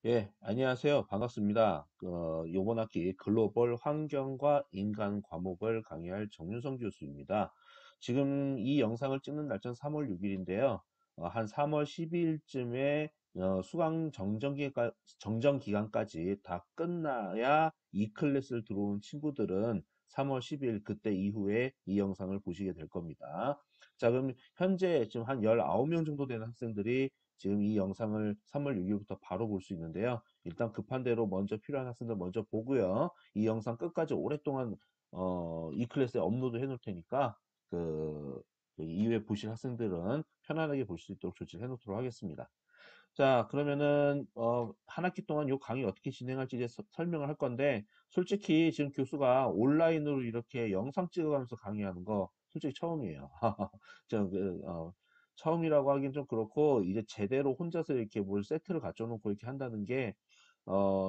예, 안녕하세요. 반갑습니다. 요번 학기 글로벌 환경과 인간 과목을 강의할 정윤성 교수입니다. 지금 이 영상을 찍는 날짜는 3월 6일인데요. 한 3월 12일쯤에 수강 정정 기간까지 다 끝나야 이 클래스를 들어온 친구들은 3월 10일 그때 이후에 이 영상을 보시게 될 겁니다. 자, 그럼 현재 지금 한 19명 정도 되는 학생들이 지금 이 영상을 3월 6일부터 바로 볼 수 있는데요. 일단 급한 대로 먼저 필요한 학생들 먼저 보고요. 이 영상 끝까지 오랫동안 이 클래스에 업로드 해 놓을 테니까 그 이후에 보실 학생들은 편안하게 볼 수 있도록 조치를 해 놓도록 하겠습니다. 자, 그러면은 한 학기 동안 이 강의 어떻게 진행할지 이제 설명을 할 건데 솔직히 지금 교수가 온라인으로 이렇게 영상 찍어가면서 강의하는 거 솔직히 처음이에요. 저, 처음이라고 하긴 좀 그렇고 이제 제대로 혼자서 이렇게 뭘 세트를 갖춰 놓고 이렇게 한다는 게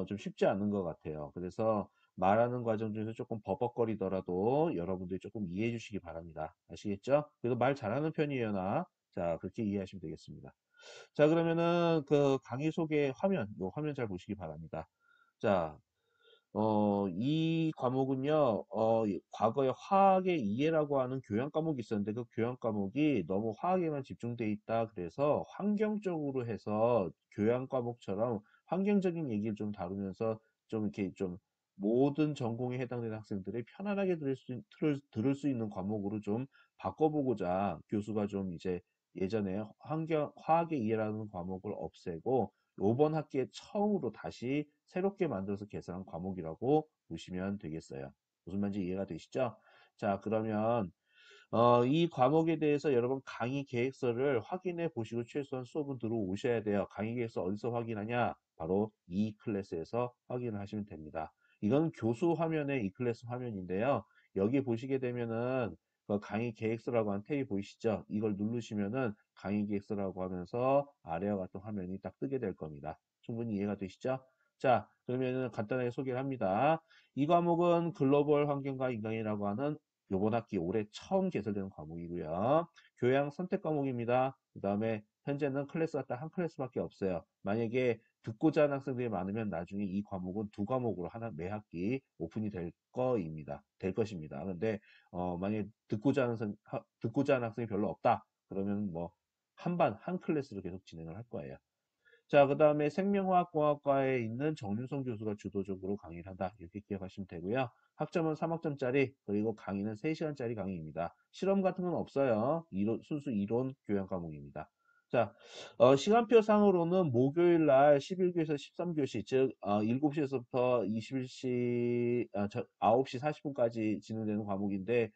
좀 쉽지 않은 것 같아요. 그래서 말하는 과정 중에서 조금 버벅거리더라도 여러분들이 조금 이해해 주시기 바랍니다. 아시겠죠? 그래도 말 잘하는 편이에요, 나. 자, 그렇게 이해하시면 되겠습니다. 자, 그러면은 그 강의 소개 화면, 요 화면 잘 보시기 바랍니다. 자, 이 과목은요, 과거에 화학의 이해라고 하는 교양 과목이 있었는데 그 교양 과목이 너무 화학에만 집중돼 있다. 그래서 환경적으로 해서 교양 과목처럼 환경적인 얘기를 좀 다루면서 좀 이렇게 좀 모든 전공에 해당되는 학생들이 편안하게 들을 수 있는 과목으로 좀 바꿔보고자 교수가 좀 이제 예전에 화학의 이해라는 과목을 없애고 요번 학기에 처음으로 다시 새롭게 만들어서 개설한 과목이라고 보시면 되겠어요. 무슨 말인지 이해가 되시죠? 자, 그러면 이 과목에 대해서 여러분 강의 계획서를 확인해 보시고 최소한 수업은 들어오셔야 돼요. 강의 계획서 어디서 확인하냐? 바로 이 클래스에서 확인을 하시면 됩니다. 이건 교수 화면의 이 클래스 화면인데요. 여기 보시게 되면은 그 강의 계획서라고 하는 탭이 보이시죠? 이걸 누르시면은 강의 계획서라고 하면서 아래와 같은 화면이 딱 뜨게 될 겁니다. 충분히 이해가 되시죠? 자, 그러면은 간단하게 소개를 합니다. 이 과목은 글로벌 환경과 인간이라고 하는 요번 학기 올해 처음 개설되는 과목이고요. 교양 선택 과목입니다. 그 다음에 현재는 클래스가 딱 한 클래스밖에 없어요. 만약에 듣고자 하는 학생들이 많으면 나중에 이 과목은 두 과목으로 하나 매 학기 오픈이 될 거입니다. 될 것입니다. 그런데 만약에 듣고자 하는 학생이 별로 없다. 그러면 뭐 한 클래스로 계속 진행을 할 거예요. 자, 그 다음에 생명화학공학과에 있는 정윤성 교수가 주도적으로 강의를 한다. 이렇게 기억하시면 되고요. 학점은 3학점짜리, 그리고 강의는 3시간짜리 강의입니다. 실험 같은 건 없어요. 순수 이론 교양 과목입니다. 자, 시간표 상으로는 목요일 날 11교에서 13교시, 즉, 7시에서부터 9시 40분까지 진행되는 과목인데,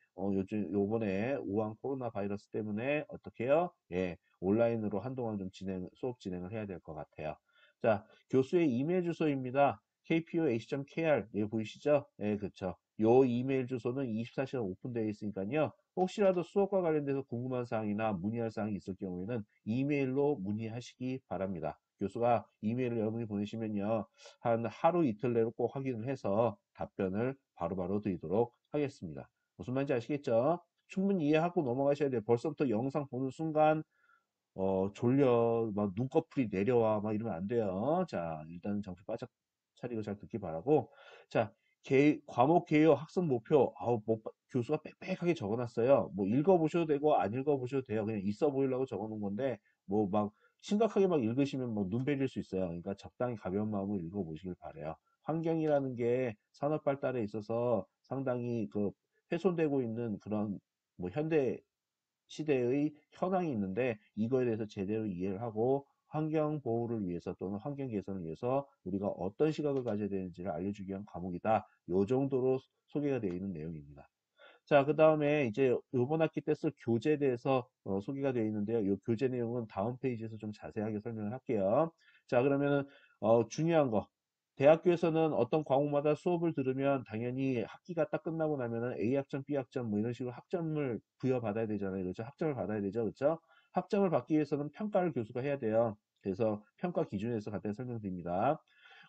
요번에 우한 코로나 바이러스 때문에 어떻게 해요? 예, 온라인으로 한동안 좀 수업 진행을 해야 될 것 같아요. 자, 교수의 이메일 주소입니다. kpoh.kr, 예, 보이시죠? 예, 그쵸. 요 이메일 주소는 24시간 오픈되어 있으니까요. 혹시라도 수업과 관련돼서 궁금한 사항이나 문의할 사항이 있을 경우에는 이메일로 문의하시기 바랍니다. 교수가 이메일을 여러분이 보내시면요. 한 하루 이틀 내로 꼭 확인을 해서 답변을 바로바로 드리도록 하겠습니다. 무슨 말인지 아시겠죠? 충분히 이해하고 넘어가셔야 돼요. 벌써부터 영상 보는 순간 졸려, 막 눈꺼풀이 내려와, 막 이러면 안 돼요. 자, 일단 정신 바짝 차리고 잘 듣기 바라고. 자, 과목 개요 학습 목표. 교수가 빽빽하게 적어놨어요. 뭐 읽어보셔도 되고, 안 읽어보셔도 돼요. 그냥 있어 보이려고 적어놓은 건데, 뭐 막, 심각하게 막 읽으시면 뭐눈 베릴 수 있어요. 그러니까 적당히 가벼운 마음으로 읽어보시길 바래요. 환경이라는 게 산업 발달에 있어서 상당히 훼손되고 있는 그런 뭐 현대 시대의 현황이 있는데 이거에 대해서 제대로 이해를 하고 환경 보호를 위해서 또는 환경 개선을 위해서 우리가 어떤 시각을 가져야 되는지를 알려주기 위한 과목이다. 요 정도로 소개가 되어 있는 내용입니다. 자, 그 다음에 이제 이번 학기 때 쓸 교재에 대해서 소개가 되어 있는데요. 이 교재 내용은 다음 페이지에서 좀 자세하게 설명을 할게요. 자, 그러면은 중요한 거. 대학교에서는 어떤 과목마다 수업을 들으면 당연히 학기가 딱 끝나고 나면은 A학점, B학점 뭐 이런 식으로 학점을 부여받아야 되잖아요. 그렇죠? 학점을 받아야 되죠. 그렇죠? 학점을 받기 위해서는 평가를 교수가 해야 돼요. 그래서 평가 기준에서 간단히 설명드립니다.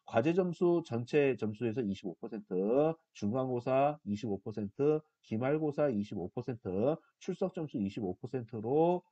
과제 점수 전체 점수에서 25%, 중간고사 25%, 기말고사 25%, 출석 점수 25%로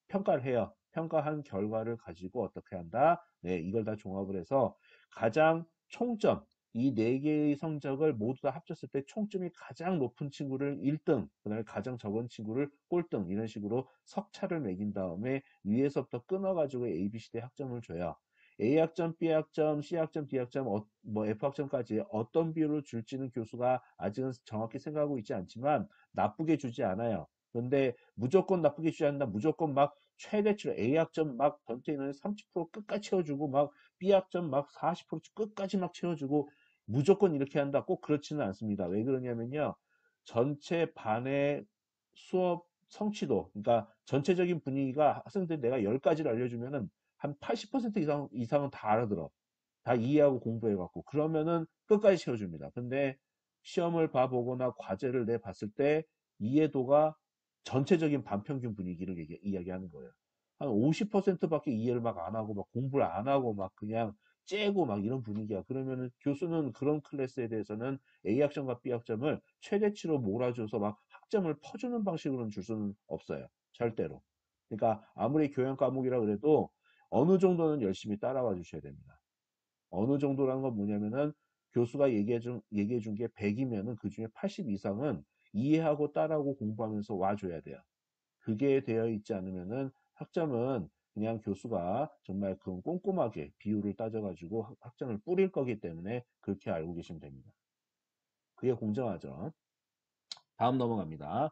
평가를 해요. 평가한 결과를 가지고 어떻게 한다? 네, 이걸 다 종합을 해서 가장 총점, 이 네 개의 성적을 모두 다 합쳤을 때 총점이 가장 높은 친구를 1등, 그다음에 가장 적은 친구를 꼴등, 이런 식으로 석차를 매긴 다음에 위에서부터 끊어가지고 A, B, C 대 학점을 줘요. A학점, B학점, C학점, D학점, 뭐 F학점까지 어떤 비율로 줄지는 교수가 아직은 정확히 생각하고 있지 않지만 나쁘게 주지 않아요. 근데 무조건 나쁘게 주지 않는다. 무조건 막 최대치로 A학점 막 던테이는 30% 끝까지 채워주고 막 B학점 막 40% 끝까지 막 채워주고 무조건 이렇게 한다. 꼭 그렇지는 않습니다. 왜 그러냐면요. 전체 반의 수업 성취도, 그러니까 전체적인 분위기가 학생들 내가 10가지를 알려주면은 한 80% 이상은 다 알아들어. 다 이해하고 공부해갖고. 그러면은 끝까지 채워줍니다. 근데 시험을 봐보거나 과제를 내봤을 때 이해도가 전체적인 반평균 분위기를 이야기하는 거예요. 한 50%밖에 이해를 막 안 하고 막 공부를 안 하고 막 그냥 째고 막 이런 분위기야. 그러면은 교수는 그런 클래스에 대해서는 A학점과 B학점을 최대치로 몰아줘서 막 학점을 퍼주는 방식으로는 줄 수는 없어요. 절대로. 그러니까 아무리 교양 과목이라 그래도 어느 정도는 열심히 따라와 주셔야 됩니다. 어느 정도라는 건 뭐냐면은 교수가 얘기해 준 게 100이면은 그 중에 80 이상은 이해하고 따라하고 공부하면서 와줘야 돼요. 그게 되어 있지 않으면은 학점은 그냥 교수가 정말 그 꼼꼼하게 비율을 따져가지고 학점을 뿌릴 거기 때문에 그렇게 알고 계시면 됩니다. 그게 공정하죠. 다음 넘어갑니다.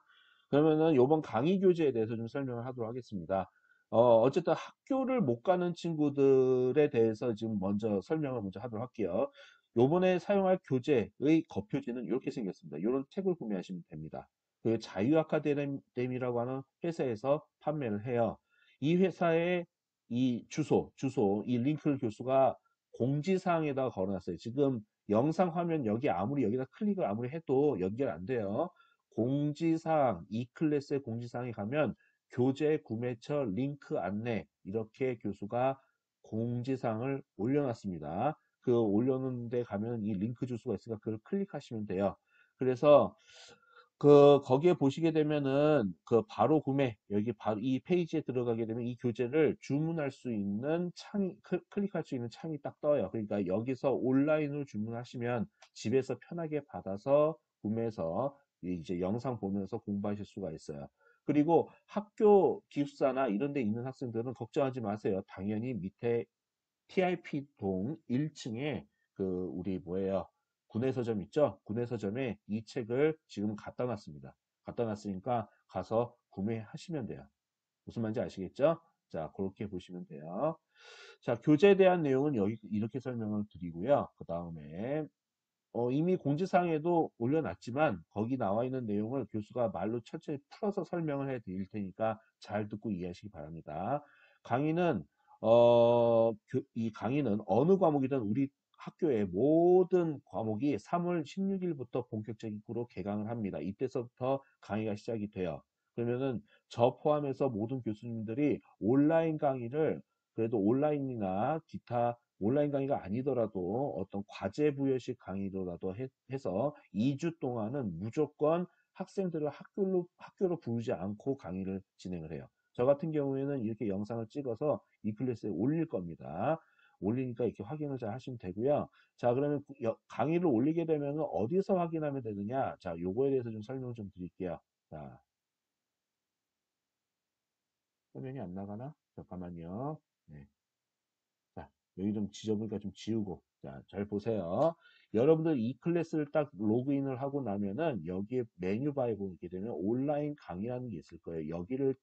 그러면은 요번 강의 교재에 대해서 좀 설명을 하도록 하겠습니다. 어쨌든 학교를 못 가는 친구들에 대해서 지금 먼저 설명을 먼저 하도록 할게요. 요번에 사용할 교재의 겉표지는 이렇게 생겼습니다. 이런 책을 구매하시면 됩니다. 그 자유아카데미라고 하는 회사에서 판매를 해요. 이 회사의 이 주소, 이 링크를 교수가 공지사항에다가 걸어놨어요. 지금 영상 화면 여기다 클릭을 아무리 해도 연결 안 돼요. 공지사항, 이 클래스의 공지사항에 가면 교재 구매처 링크 안내 이렇게 교수가 공지사항을 올려놨습니다. 그 올려놓은 데 가면 이 링크 주소가 있으니까 그걸 클릭하시면 돼요. 그래서 그 거기에 보시게 되면은 그 바로 구매 여기 바로 이 페이지에 들어가게 되면 이 교재를 주문할 수 있는 창이 클릭할 수 있는 창이 딱 떠요. 그러니까 여기서 온라인으로 주문하시면 집에서 편하게 받아서 구매해서 이제 영상 보면서 공부하실 수가 있어요. 그리고 학교 기숙사나 이런 데 있는 학생들은 걱정하지 마세요. 당연히 밑에 TIP동 1층에 그 우리 뭐예요? 군내서점 있죠? 군내서점에 이 책을 지금 갖다 놨습니다. 갖다 놨으니까 가서 구매하시면 돼요. 무슨 말인지 아시겠죠? 자, 그렇게 보시면 돼요. 자, 교재에 대한 내용은 여기 이렇게 설명을 드리고요. 그 다음에 이미 공지사항에도 올려놨지만 거기 나와 있는 내용을 교수가 말로 천천히 풀어서 설명을 해 드릴 테니까 잘 듣고 이해하시기 바랍니다. 강의는 이 강의는 어느 과목이든 우리 학교의 모든 과목이 3월 16일부터 본격적으로 개강을 합니다. 이때서부터 강의가 시작이 돼요. 그러면은 저 포함해서 모든 교수님들이 온라인 강의를 그래도 온라인이나 기타 온라인 강의가 아니더라도 어떤 과제 부여식 강의로라도 해서 2주 동안은 무조건 학생들을 학교로 부르지 않고 강의를 진행을 해요. 저 같은 경우에는 이렇게 영상을 찍어서 이 클래스에 올릴 겁니다. 올리니까 이렇게 확인을 잘 하시면 되고요. 자, 그러면 강의를 올리게 되면 어디서 확인하면 되느냐? 자, 요거에 대해서 좀 설명 좀 드릴게요. 자, 화면이 안 나가나? 잠깐만요. 네. 자, 여기 좀 지저분하니까 좀 지우고. 자, 잘 보세요. 여러분들 이 클래스를 딱 로그인을 하고 나면은 여기에 메뉴바에 보게 되면 온라인 강의라는 게 있을 거예요. 여기를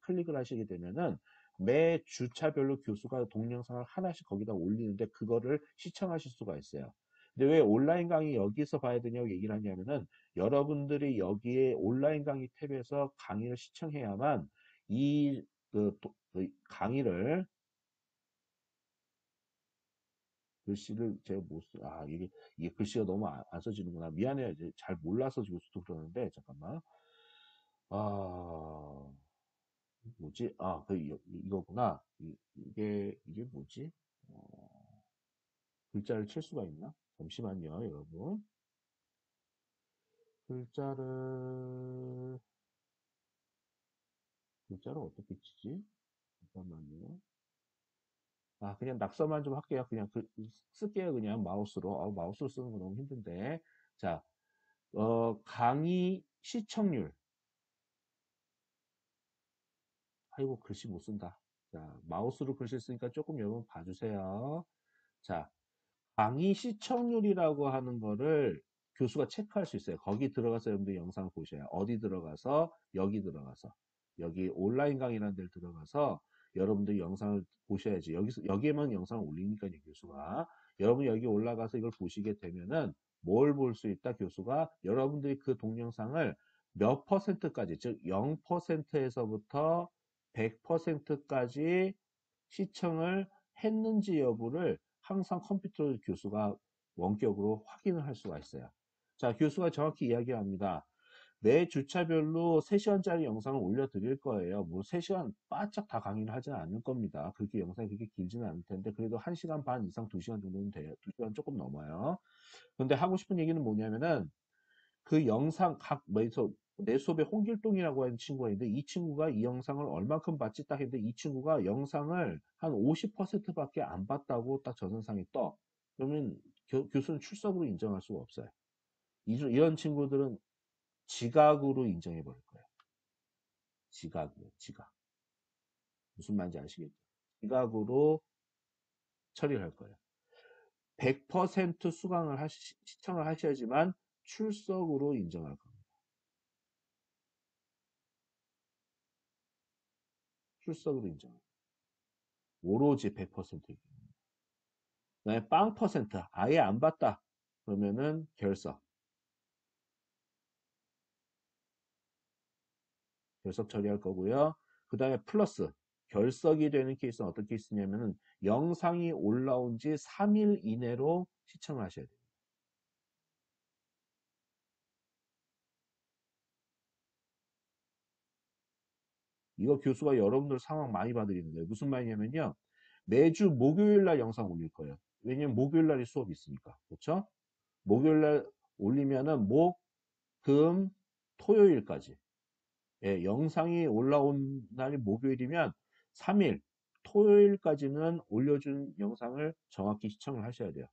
클릭을 하시게 되면은 매 주차별로 교수가 동영상을 하나씩 거기다 올리는데 그거를 시청하실 수가 있어요. 근데 왜 온라인 강의 여기서 봐야 되냐고 얘기를 하냐면은 여러분들이 여기에 온라인 강의 탭에서 강의를 시청해야만 이 그 강의를 글씨를 제가 못 이게 글씨가 너무 안 써지는구나. 미안해요. 이제 잘 몰라서 지고또 그러는데, 잠깐만. 아, 뭐지? 이거구나. 이게 뭐지? 글자를 칠 수가 있나? 잠시만요, 여러분. 글자를, 글자를 어떻게 치지? 잠깐만요. 아, 그냥 낙서만 좀 할게요. 그냥 쓸게요. 그냥 마우스로. 마우스로 쓰는 거 너무 힘든데. 자, 강의 시청률. 아이고, 글씨 못 쓴다. 자, 마우스로 글씨 쓰니까 조금 여러분 봐주세요. 자, 강의 시청률이라고 하는 거를 교수가 체크할 수 있어요. 거기 들어가서 여러분들 영상을 보셔야. 어디 들어가서? 여기 들어가서. 여기 온라인 강의라는 데를 들어가서 여러분들 영상을 보셔야지. 여기에만 영상을 올리니까요, 교수가. 여러분 여기 올라가서 이걸 보시게 되면은 뭘 볼 수 있다, 교수가? 여러분들이 그 동영상을 몇 퍼센트까지, 즉 0%에서부터 100%까지 시청을 했는지 여부를 항상 컴퓨터 교수가 원격으로 확인을 할 수가 있어요. 자, 교수가 정확히 이야기합니다. 매 주차별로 3시간짜리 영상을 올려드릴 거예요. 뭐 3시간 바짝 다 강의를 하지는 않을 겁니다. 그렇게 영상이 그렇게 길지는 않을 텐데 그래도 1시간 반 이상 2시간 정도는 돼요. 2시간 조금 넘어요. 근데 하고 싶은 얘기는 뭐냐면은 그 영상 내 수업에 홍길동이라고 하는 친구가 있는데 이 친구가 이 영상을 얼만큼 봤지 딱 했는데 이 친구가 영상을 한 50%밖에 안 봤다고 딱 전원상에 떠. 그러면 교수는 출석으로 인정할 수가 없어요. 이런 친구들은 지각으로 인정해 버릴 거예요. 지각이요, 지각. 무슨 말인지 아시겠죠? 지각으로 처리를 할 거예요. 100% 시청을 하셔야지만 출석으로 인정할 겁니다. 출석으로 인정. 오로지 100%. 그다음에 빵 퍼센트 아예 안 봤다. 그러면은 결석 처리할 거고요. 그 다음에 플러스 결석이 되는 케이스는 어떤 케이스냐면은 영상이 올라온 지 3일 이내로 시청을 하셔야 돼요. 이거 교수가 여러분들 상황 많이 봐드리는 거예요. 무슨 말이냐면요. 매주 목요일 날 영상 올릴 거예요. 왜냐면 목요일 날이 수업이 있으니까. 그렇죠? 목요일 날 올리면은 목, 금, 토요일까지. 예, 영상이 올라온 날이 목요일이면 3일, 토요일까지는 올려준 영상을 정확히 시청을 하셔야 돼요.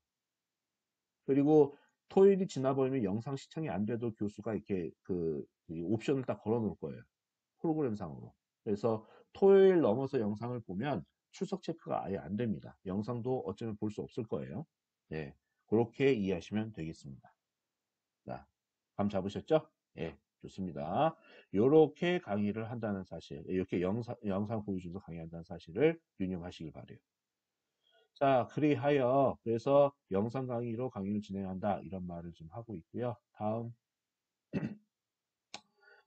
그리고 토요일이 지나버리면 영상 시청이 안 돼도 교수가 이렇게 이 옵션을 딱 걸어 놓을 거예요. 프로그램상으로. 그래서 토요일 넘어서 영상을 보면 출석 체크가 아예 안 됩니다. 영상도 어쩌면 볼 수 없을 거예요. 네, 그렇게 이해하시면 되겠습니다. 자, 감 잡으셨죠? 예, 좋습니다. 이렇게 강의를 한다는 사실, 이렇게 영상 보여주면서 강의한다는 사실을 유념하시길 바래요. 자, 그리하여 그래서 영상 강의로 강의를 진행한다 이런 말을 좀 하고 있고요. 다음.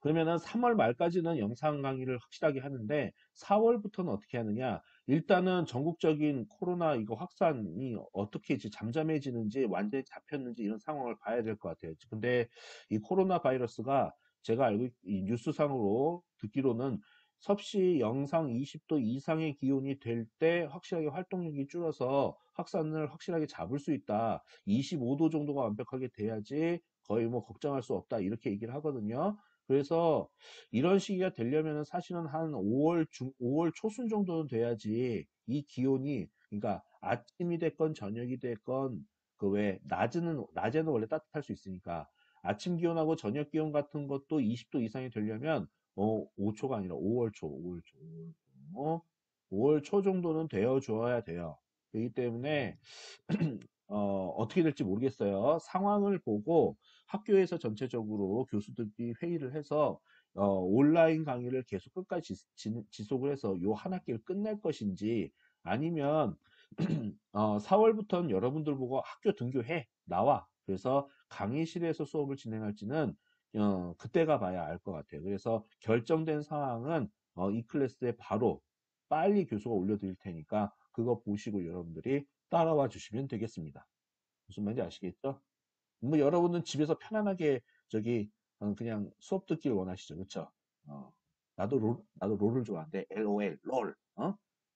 그러면은 3월 말까지는 영상 강의를 확실하게 하는데 4월부터는 어떻게 하느냐? 일단은 전국적인 코로나 이거 확산이 어떻게 이제 잠잠해지는지 완전히 잡혔는지 이런 상황을 봐야 될 것 같아요. 근데 이 코로나 바이러스가 제가 알고 이 뉴스상으로 듣기로는 섭씨 영상 20도 이상의 기온이 될 때 확실하게 활동력이 줄어서 확산을 확실하게 잡을 수 있다. 25도 정도가 완벽하게 돼야지 거의 뭐 걱정할 수 없다. 이렇게 얘기를 하거든요. 그래서 이런 시기가 되려면 사실은 한 5월 초순 정도는 돼야지 이 기온이, 그러니까 아침이 됐건 저녁이 됐건 그 왜 낮에는 원래 따뜻할 수 있으니까 아침 기온하고 저녁 기온 같은 것도 20도 이상이 되려면 5초가 아니라 5월 초 정도는 되어 줘야 돼요. 그렇기 때문에 어떻게 될지 모르겠어요. 상황을 보고 학교에서 전체적으로 교수들이 회의를 해서 온라인 강의를 계속 끝까지 지속을 해서 요 한 학기를 끝낼 것인지 아니면 4월부터는 여러분들 보고 학교 등교해 나와 그래서 강의실에서 수업을 진행할지는 그때가 봐야 알 것 같아요. 그래서 결정된 상황은 이 클래스에 바로 빨리 교수가 올려드릴 테니까 그거 보시고 여러분들이 따라와 주시면 되겠습니다. 무슨 말인지 아시겠죠? 뭐 여러분은 집에서 편안하게 저기 그냥 수업 듣기를 원하시죠, 그렇죠? 나도 롤을 좋아하는데 LOL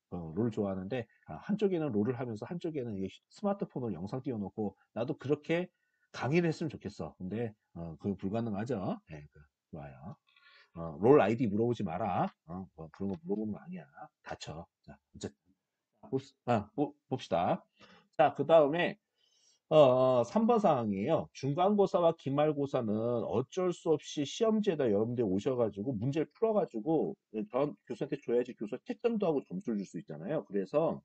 롤 좋아하는데 한쪽에는 롤을 하면서 한쪽에는 이 스마트폰으로 영상 띄워놓고 나도 그렇게 강의를 했으면 좋겠어. 근데 그거 불가능하죠. 네, 좋아요. 롤 아이디 물어보지 마라. 뭐 그런 거 물어보는 거 아니야. 다쳐. 자, 이제 봅시다. 자, 그 다음에 3번 사항이에요. 중간고사와 기말고사는 어쩔 수 없이 시험지에다 여러분들 오셔가지고 문제를 풀어가지고 전 교수한테 줘야지 교수가 채점도 하고 점수를 줄 수 있잖아요. 그래서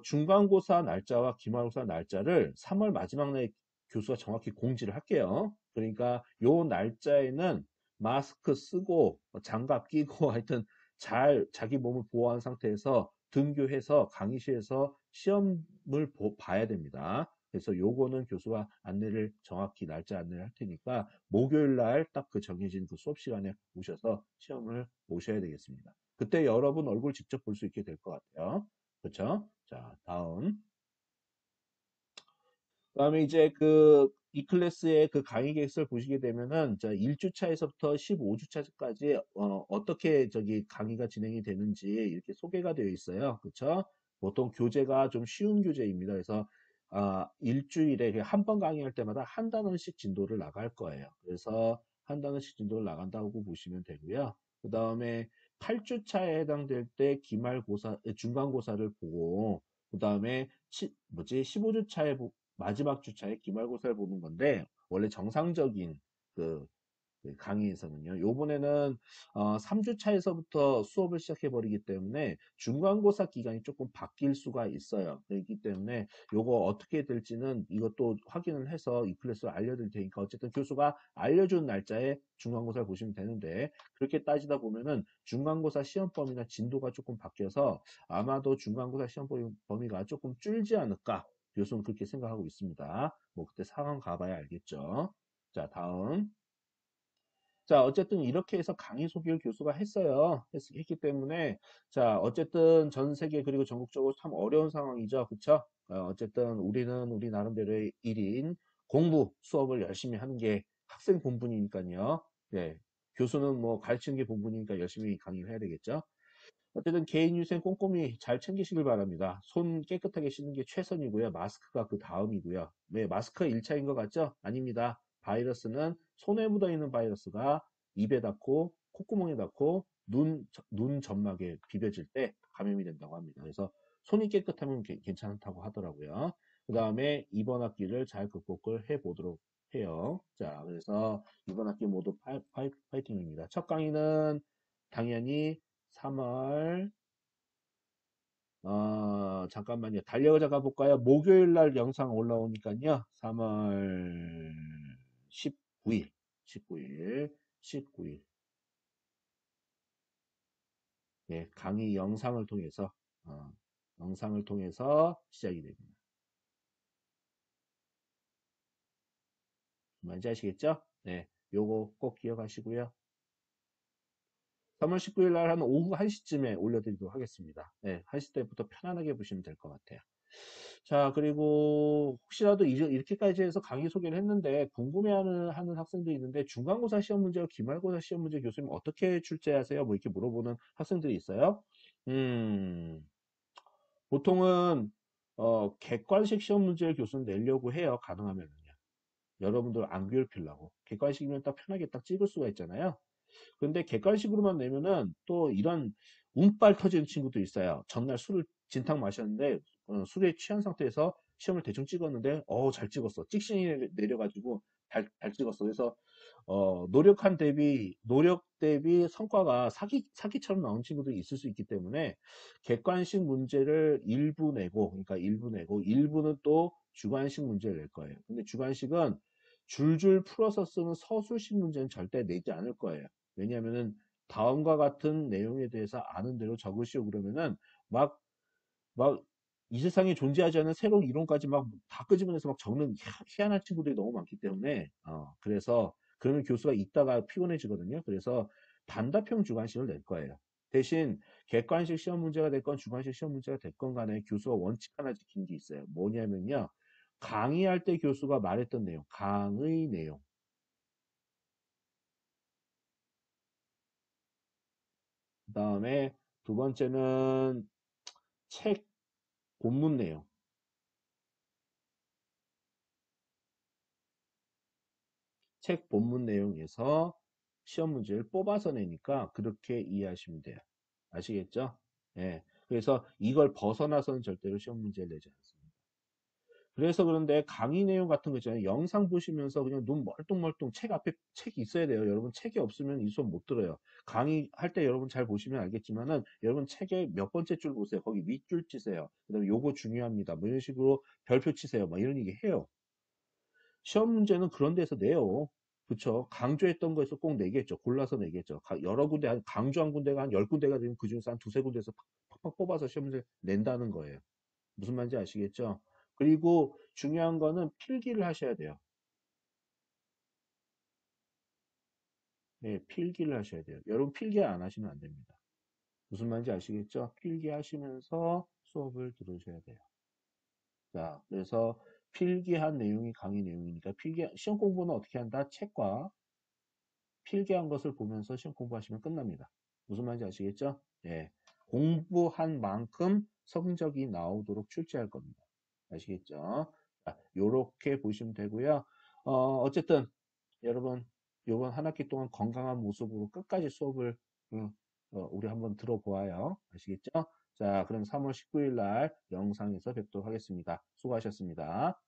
중간고사 날짜와 기말고사 날짜를 3월 마지막 날 교수가 정확히 공지를 할게요. 그러니까 요 날짜에는 마스크 쓰고 장갑 끼고 하여튼 잘 자기 몸을 보호한 상태에서 등교해서 강의실에서 시험을 봐야 됩니다. 그래서 요거는 교수가 안내를 정확히 날짜 안내를 할 테니까 목요일 날 딱 그 정해진 그 수업 시간에 오셔서 시험을 보셔야 되겠습니다. 그때 여러분 얼굴 직접 볼 수 있게 될 것 같아요. 그렇죠? 자, 다음. 그다음에 이제 이 클래스의 그 강의 계획서를 보시게 되면은 자, 1주차에서부터 15주차까지 어떻게 저기 강의가 진행이 되는지 이렇게 소개가 되어 있어요. 그렇죠? 보통 교재가 좀 쉬운 교재입니다. 그래서 일주일에 한 번 강의할 때마다 한 단원씩 진도를 나갈 거예요. 그래서 한 단원씩 진도를 나간다고 보시면 되고요. 그다음에 8주차에 해당될 때 기말고사, 중간고사를 보고 그다음에 15주차에 마지막 주차에 기말고사를 보는 건데 원래 정상적인 그 강의에서는요. 요번에는 3주차에서부터 수업을 시작해 버리기 때문에 중간고사 기간이 조금 바뀔 수가 있어요. 그렇기 때문에 요거 어떻게 될지는 이것도 확인을 해서 이 클래스를 알려드릴 테니까 어쨌든 교수가 알려준 날짜에 중간고사를 보시면 되는데 그렇게 따지다 보면은 중간고사 시험 범위나 진도가 조금 바뀌어서 아마도 중간고사 시험 범위가 조금 줄지 않을까 교수는 그렇게 생각하고 있습니다. 뭐 그때 상황 가봐야 알겠죠. 자, 다음. 자, 어쨌든 이렇게 해서 강의 소개를 교수가 했어요. 했기 때문에, 자, 어쨌든 전 세계 그리고 전국적으로 참 어려운 상황이죠. 그쵸? 어쨌든 우리는 우리 나름대로의 일인 공부, 수업을 열심히 하는 게 학생 본분이니까요. 네. 교수는 뭐 가르치는 게 본분이니까 열심히 강의를 해야 되겠죠. 어쨌든 개인위생 꼼꼼히 잘 챙기시길 바랍니다. 손 깨끗하게 씻는 게 최선이고요. 마스크가 그 다음이고요. 왜 마스크가 1차인 것 같죠? 아닙니다. 바이러스는 손에 묻어 있는 바이러스가 입에 닿고 콧구멍에 닿고 눈 점막에 비벼질 때 감염이 된다고 합니다. 그래서 손이 깨끗하면 괜찮다고 하더라고요. 그 다음에 이번 학기를 잘 극복을 해보도록 해요. 자, 그래서 이번 학기 모두 파이팅입니다. 첫 강의는 당연히 3월 잠깐만요. 달력을 잠깐 볼까요? 목요일 날 영상 올라오니까요. 3월 19일, 19일, 19일. 네, 강의 어, 영상을 통해서 시작이 됩니다. 뭔지 아시겠죠? 네, 요거 꼭 기억하시고요. 3월 19일 날 한 오후 1시쯤에 올려드리도록 하겠습니다. 네, 1시 때부터 편안하게 보시면 될 것 같아요. 자, 그리고 혹시라도 이렇게까지 해서 강의 소개를 했는데 궁금해하는 학생들이 있는데 중간고사 시험 문제와 기말고사 시험 문제 교수님 어떻게 출제하세요? 뭐 이렇게 물어보는 학생들이 있어요. 음, 보통은 객관식 시험 문제를 교수는 내려고 해요. 가능하면은요. 여러분들 안 괴롭히려고. 객관식이면 딱 편하게 딱 찍을 수가 있잖아요. 근데 객관식으로만 내면은 또 이런 운빨 터지는 친구도 있어요. 전날 술을 진탕 마셨는데 술에 취한 상태에서 시험을 대충 찍었는데 잘 찍었어. 찍신이 내려가지고 잘 찍었어. 그래서 노력 대비 성과가 사기처럼 나온 친구들이 있을 수 있기 때문에 객관식 문제를 일부 내고 그러니까 일부 내고 일부는 또 주관식 문제를 낼 거예요. 근데 주관식은 줄줄 풀어서 쓰는 서술식 문제는 절대 내지 않을 거예요. 왜냐하면은 다음과 같은 내용에 대해서 아는 대로 적으시오 그러면은 막, 막, 이 세상에 존재하지 않는 새로운 이론까지 막 다 끄집어내서 막 적는 희한한 친구들이 너무 많기 때문에, 그래서, 그러면 교수가 읽다가 피곤해지거든요. 그래서 단답형 주관식을 낼 거예요. 대신 객관식 시험 문제가 됐건 주관식 시험 문제가 됐건 간에 교수가 원칙 하나 지킨 게 있어요. 뭐냐면요. 강의할 때 교수가 말했던 내용, 강의 내용. 그 다음에 두 번째는 책 본문 내용, 책 본문 내용에서 시험 문제를 뽑아서 내니까 그렇게 이해하시면 돼요. 아시겠죠? 예. 그래서 이걸 벗어나서는 절대로 시험 문제를 내지 않습니다. 그래서 그런데 강의 내용 같은 거 있잖아요. 영상 보시면서 그냥 눈 멀뚱멀뚱 책 앞에 책이 있어야 돼요. 여러분 책이 없으면 이 수업 못 들어요. 강의할 때 여러분 잘 보시면 알겠지만은 여러분 책의 몇 번째 줄 보세요. 거기 윗줄 치세요. 그다음에 요거 중요합니다. 뭐 이런 식으로 별표 치세요. 뭐 이런 얘기 해요. 시험 문제는 그런 데서 내요. 그쵸? 강조했던 거에서 꼭 내겠죠. 골라서 내겠죠. 여러 군데, 강조 한 군데가 한 10군데가 되면 그중에서 한 두세 군데에서 팍팍 뽑아서 시험 문제 낸다는 거예요. 무슨 말인지 아시겠죠? 그리고 중요한 거는 필기를 하셔야 돼요. 네, 필기를 하셔야 돼요. 여러분 필기 안 하시면 안 됩니다. 무슨 말인지 아시겠죠? 필기 하시면서 수업을 들으셔야 돼요. 자, 그래서 필기한 내용이 강의 내용이니까 시험 공부는 어떻게 한다? 책과 필기한 것을 보면서 시험 공부하시면 끝납니다. 무슨 말인지 아시겠죠? 예. 공부한 만큼 성적이 나오도록 출제할 겁니다. 아시겠죠? 자, 요렇게 보시면 되고요. 어쨌든 여러분 요번 한 학기 동안 건강한 모습으로 끝까지 수업을 우리 한번 들어보아요. 아시겠죠? 자, 그럼 3월 19일 날 영상에서 뵙도록 하겠습니다. 수고하셨습니다.